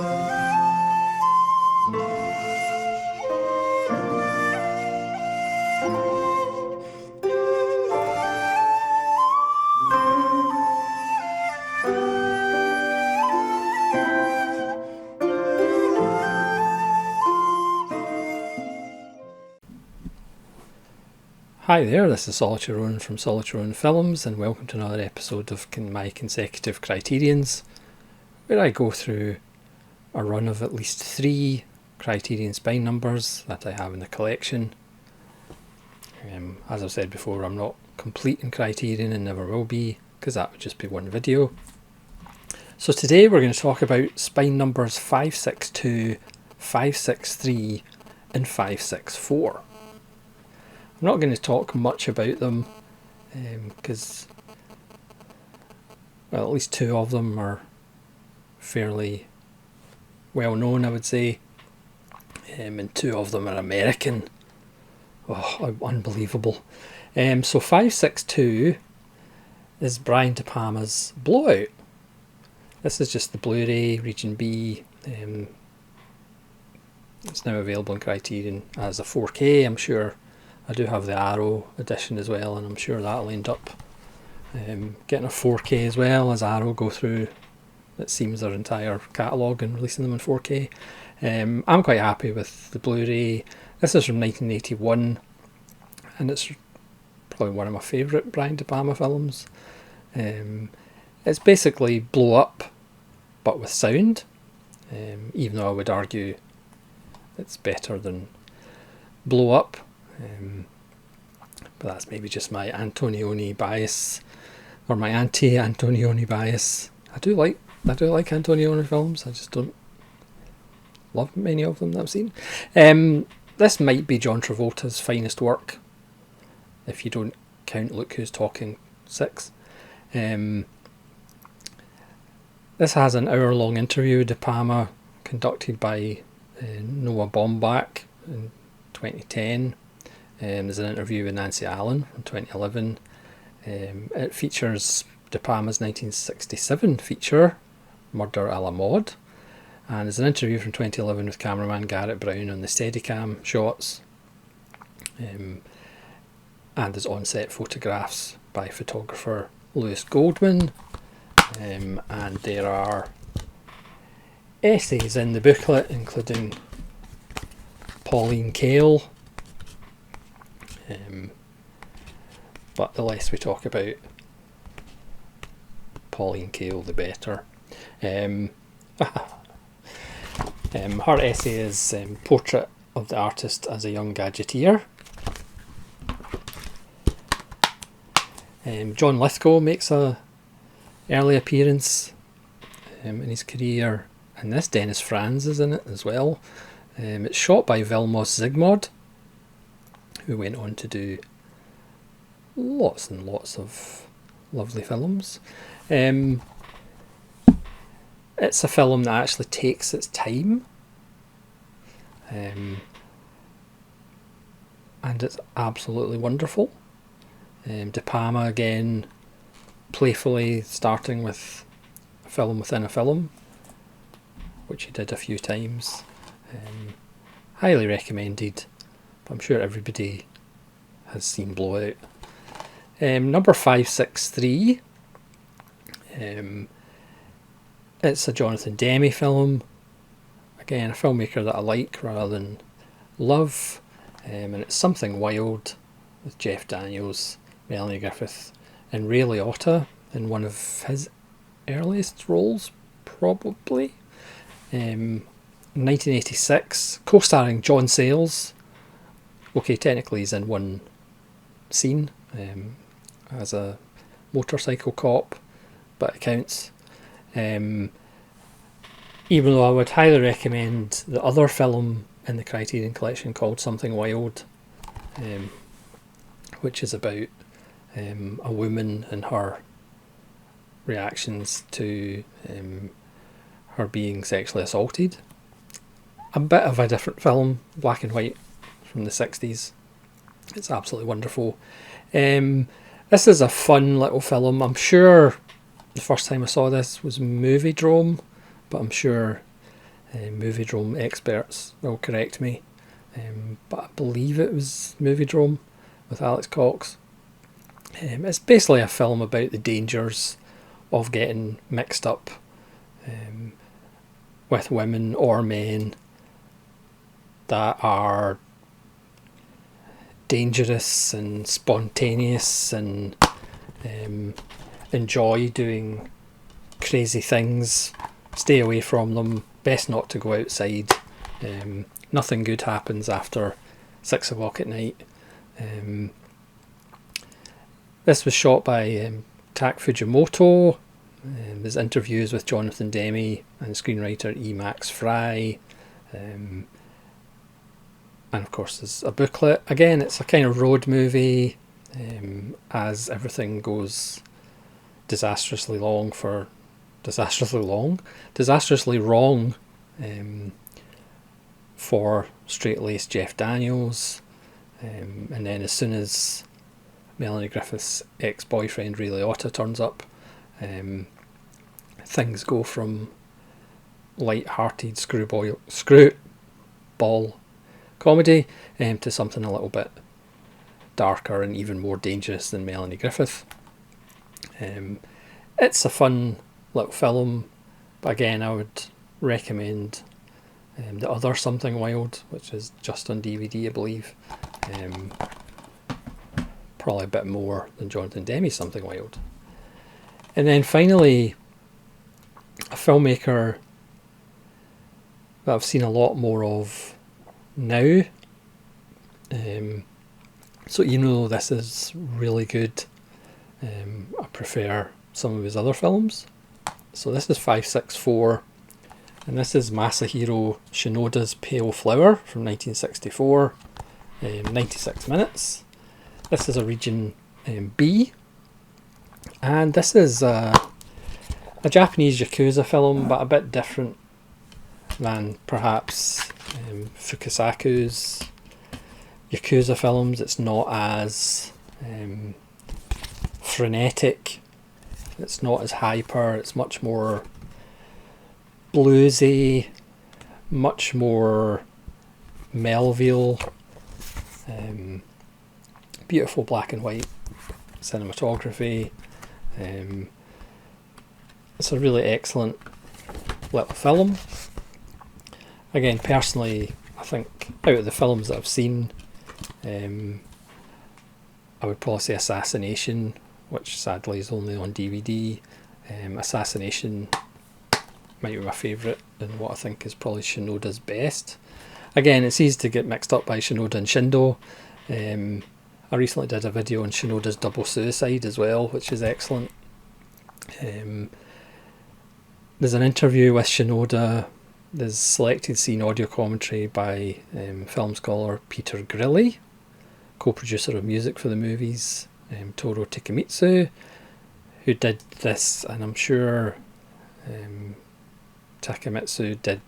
Hi there, this is Solitary from Solitary Films, and welcome to another episode of my Consecutive Criterions, where I go through a run of at least 3 Criterion spine numbers that I have in the collection. As I've said before, I'm not complete in Criterion and never will be, because that would just be one video. So today we're going to talk about spine numbers 562, 563 and 564. I'm not going to talk much about them because, well, at least 2 of them are fairly well known, I would say, and 2 of them are American. Oh, unbelievable. So 562 is Brian De Palma's Blowout. This is just the Blu-ray, Region B. It's now available in Criterion as a 4K, I'm sure. I do have the Arrow edition as well, and I'm sure that'll end up getting a 4K as well as Arrow go through, it seems, their entire catalogue and releasing them in 4K. I'm quite happy with the Blu-ray. This is from 1981, and it's probably one of my favourite Brian De Palma films. It's basically Blow Up, but with sound, even though I would argue it's better than Blow Up. But that's maybe just my Antonioni bias, or my anti-Antonioni bias. I do like Antonioni films, I just don't love many of them that I've seen. This might be John Travolta's finest work, if you don't count Look Who's Talking 6. This has an hour-long interview with De Palma conducted by Noah Baumbach in 2010. There's an interview with Nancy Allen from 2011. It features De Palma's 1967 feature, Murder a la Mode. And there's an interview from 2011 with cameraman Garrett Brown on the Steadicam shots. And there's on-set photographs by photographer Lewis Goldman. And there are essays in the booklet, including Pauline Kael. But the less we talk about Pauline Kael, the better. Her essay is Portrait of the Artist as a Young Gadgeteer. John Lithgow makes a early appearance in his career, and this Dennis Franz is in it as well. It's shot by Vilmos Zsigmond, who went on to do lots and lots of lovely films. It's a film that actually takes its time, and it's absolutely wonderful. De Palma again, playfully starting with a film within a film, which he did a few times. Highly recommended. I'm sure everybody has seen Blowout. Number 563. It's a Jonathan Demme film. Again, a filmmaker that I like rather than love. And it's Something Wild with Jeff Daniels, Melanie Griffith, and Ray Liotta in one of his earliest roles, probably. 1986, co-starring John Sayles. Okay, technically he's in one scene as a motorcycle cop, but it counts. Even though I would highly recommend the other film in the Criterion collection called Something Wild, which is about a woman and her reactions to her being sexually assaulted. A bit of a different film, black and white, from the 60s. It's absolutely wonderful. This is a fun little film. I'm sure the first time I saw this was Moviedrome, but I'm sure Moviedrome experts will correct me, but I believe it was Moviedrome with Alex Cox. It's basically a film about the dangers of getting mixed up with women or men that are dangerous and spontaneous and enjoy doing crazy things. Stay away from them. Best not to go outside. Nothing good happens after 6 o'clock at night. This was shot by Tak Fujimoto. There's interviews with Jonathan Demme and screenwriter E. Max Fry. And of course there's a booklet. Again, it's a kind of road movie, as everything goes disastrously wrong for straight-laced Jeff Daniels. And then as soon as Melanie Griffith's ex-boyfriend Ray Liotta turns up, things go from light-hearted screwball comedy to something a little bit darker and even more dangerous than Melanie Griffith. It's a fun little film, but again I would recommend the other Something Wild, which is just on DVD, I believe. Probably a bit more than Jonathan Demme's Something Wild. And then finally, a filmmaker that I've seen a lot more of now. So this is really good. I prefer some of his other films. So this is 564, and this is Masahiro Shinoda's Pale Flower from 1964, 96 minutes. This is a region B, and this is a Japanese yakuza film, but a bit different than perhaps Fukasaku's yakuza films. It's not as frenetic, it's not as hyper, it's much more bluesy, much more Melville. Beautiful black and white cinematography. It's a really excellent little film. Again, personally, I think out of the films that I've seen, I would probably say Assassination, which sadly is only on DVD. Assassination might be my favourite, and what I think is probably Shinoda's best. Again, it's easy to get mixed up by Shinoda and Shindo. I recently did a video on Shinoda's Double Suicide as well, which is excellent. There's an interview with Shinoda. There's selected scene audio commentary by film scholar Peter Grilli, co-producer of music for the movies, Toru Takemitsu, who did this, and I'm sure Takemitsu did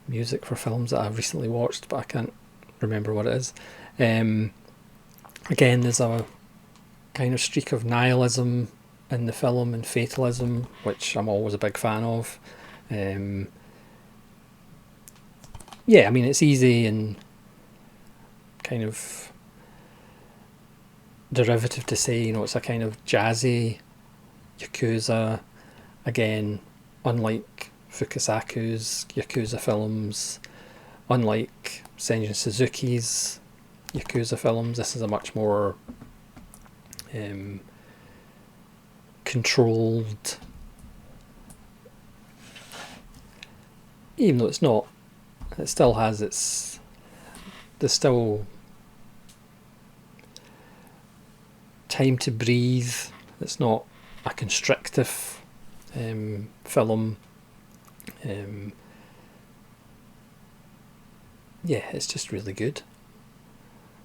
music for films that I've recently watched, but I can't remember what it is. Again, there's a kind of streak of nihilism in the film and fatalism, which I'm always a big fan of. Yeah, I mean, it's easy and kind of derivative to say, it's a kind of jazzy yakuza. Again, unlike Fukasaku's yakuza films, unlike Senjin Suzuki's yakuza films, this is a much more controlled, even though it's not, it still has there's still time to breathe. It's not a constrictive film. Yeah, it's just really good.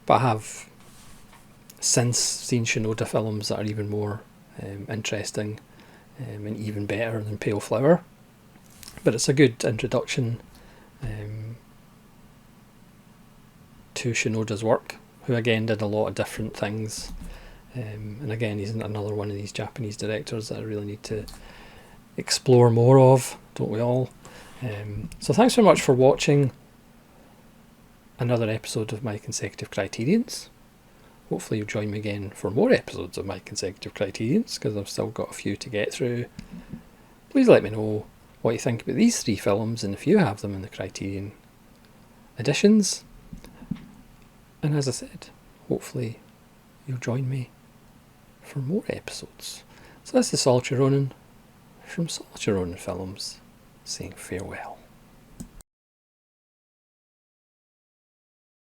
But I have since seen Shinoda films that are even more interesting and even better than Pale Flower. But it's a good introduction to Shinoda's work, who again did a lot of different things. And again, he's another one of these Japanese directors that I really need to explore more of, don't we all? So thanks very much for watching another episode of my Consecutive Criterions. Hopefully you'll join me again for more episodes of my Consecutive Criterions, because I've still got a few to get through. Please let me know what you think about these 3 films, and if you have them in the Criterion editions. And as I said, hopefully you'll join me for more episodes. So this is Solitary Ronin from Solitary Ronin Films, saying farewell.